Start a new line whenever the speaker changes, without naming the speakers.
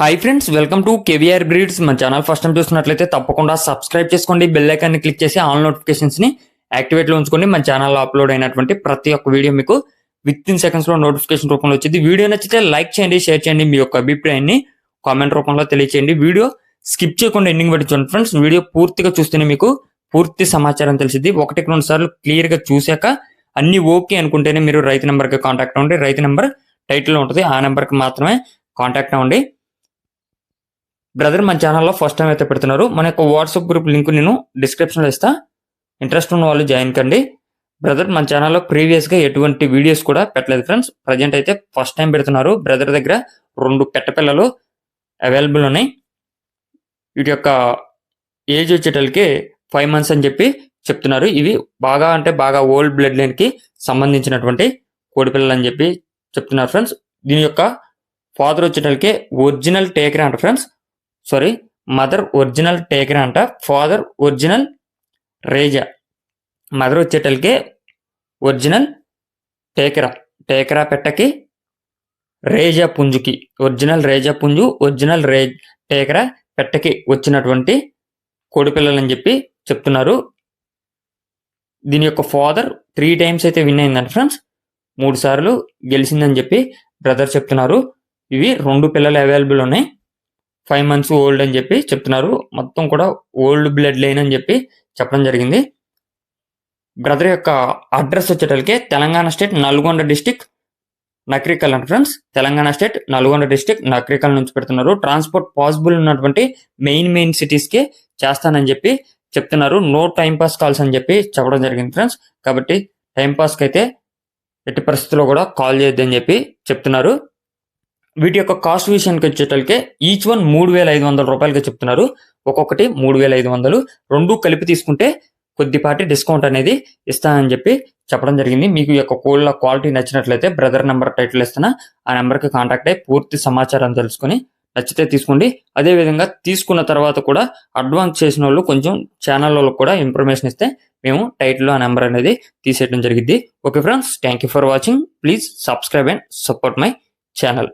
Hi friends, welcome to KVR breeds. మన channel first time చూస్తున్నట్లయితే తప్పకుండా సబ్స్క్రైబ్ చేసుకోండి. బెల్ ఐకాన్ ని క్లిక్ చేసి ఆల్ నోటిఫికేషన్స్ ని యాక్టివేట్ లో ఉంచుకోండి. మన ఛానల్లో అప్లోడ్ అయినటువంటి ప్రతి ఒక్క వీడియో మీకు విత్ ఇన్ సెకండ్స్ లో నోటిఫికేషన్ రూపంలో వచ్చింది. వీడియో నచ్చితే లైక్ చేయండి, షేర్ చేయండి, మీ యొక్క అభిప్రాయాన్ని కామెంట్ రూపంలో తెలియచేయండి. వీడియో స్కిప్ చేయకుండా ఎండింగ్ వరకు చూడండి ఫ్రెండ్స్. వీడియో పూర్తిగా చూస్తేనే మీకు పూర్తి సమాచారం తెలిసింది. 1-2 సార్లు క్లియర్ గా చూశాక అన్ని ఓకే అనుకుంటేనే మీరు రైతు నెంబర్ కి కాంటాక్ట్ అవ్వండి. రైతు నెంబర్ టైటిల్ లో ఉంటుంది, ఆ నెంబర్ కి మాత్రమే కాంటాక్ట్ అవ్వండి. బ్రదర్ మన ఛానల్లో ఫస్ట్ టైం అయితే పెడుతున్నారు. మన యొక్క వాట్సాప్ గ్రూప్ లింక్ నేను డిస్క్రిప్షన్లో ఇస్తా, ఇంట్రెస్ట్ ఉన్న వాళ్ళు జాయిన్ కండి. బ్రదర్ మన ఛానల్లో ప్రీవియస్గా ఎటువంటి వీడియోస్ కూడా పెట్టలేదు ఫ్రెండ్స్. ప్రజెంట్ అయితే ఫస్ట్ టైం పెడుతున్నారు. బ్రదర్ దగ్గర 2 పెట్ట పిల్లలు అవైలబుల్ ఉన్నాయి. వీటి యొక్క ఏజ్ వచ్చేటలకి 5 months అని చెప్పి చెప్తున్నారు. ఇవి బాగా అంటే బాగా ఓల్డ్ బ్లడ్ లైన్కి సంబంధించినటువంటి కోడి పిల్లలు అని చెప్పి చెప్తున్నారు ఫ్రెండ్స్. దీని యొక్క ఫాదర్ వచ్చేటలకి ఒరిజినల్ టేకర్ అంట friends. Sorry, mother original taker అంట, father original Reza. Mother వచ్చేటలకి original టేకరా పెట్టకి Reza పుంజుకి, original Reza పుంజు, ఒరిజినల్ టేకరా పెట్టకి వచ్చినటువంటి కోడి పిల్లలని చెప్పి చెప్తున్నారు. దీని యొక్క ఫాదర్ 3 times అయితే విన్ అయిందంట ఫ్రెండ్స్. 3 సార్లు గెలిచిందని చెప్పి బ్రదర్ చెప్తున్నారు. ఇవి 2 పిల్లలు అవైలబుల్ ఉన్నాయి. 5 months ఓల్డ్ అని చెప్పి చెప్తున్నారు. మొత్తం కూడా ఓల్డ్ బ్లడ్ లైన్ అని చెప్పి చెప్పడం జరిగింది. బ్రదర్ యొక్క అడ్రస్ వచ్చేటలకి తెలంగాణ స్టేట్ నల్గొండ డిస్టిక్ నకరికల్ అంట friends. Telangana state Nalgonda district Nakrekal నుంచి పెడుతున్నారు. ట్రాన్స్పోర్ట్ పాసిబుల్ ఉన్నటువంటి మెయిన్ సిటీస్కి చేస్తానని చెప్పి చెప్తున్నారు. నో టైం పాస్ కాల్స్ అని చెప్పి చెప్పడం జరిగింది ఫ్రెండ్స్. కాబట్టి టైం పాస్కి అయితే ఎట్టి పరిస్థితుల్లో కూడా కాల్ చేయొద్దని చెప్పి చెప్తున్నారు. వీటి యొక్క కాస్ట్ విషయానికి వచ్చేటలకే ఈచ్ వన్ 3,500 రూపాయలుగా చెప్తున్నారు. ఒక్కొక్కటి 3,500. 2 కలిపి తీసుకుంటే కొద్దిపాటి డిస్కౌంట్ అనేది ఇస్తానని చెప్పి చెప్పడం జరిగింది. మీకు ఈ యొక్క కోళ్ళ క్వాలిటీ నచ్చినట్లయితే బ్రదర్ నెంబర్ టైటిల్ ఇస్తున్నా, ఆ నెంబర్కి కాంటాక్ట్ అయ్యి పూర్తి సమాచారం తెలుసుకొని నచ్చితే తీసుకోండి. అదేవిధంగా తీసుకున్న తర్వాత కూడా అడ్వాన్స్ చేసిన వాళ్ళు కొంచెం ఛానల్ వాళ్ళకి కూడా ఇన్ఫర్మేషన్ ఇస్తే మేము టైటిల్లో ఆ నెంబర్ అనేది తీసేయడం జరిగింది. Okay friends, thank you for watching. Please subscribe and support my channel.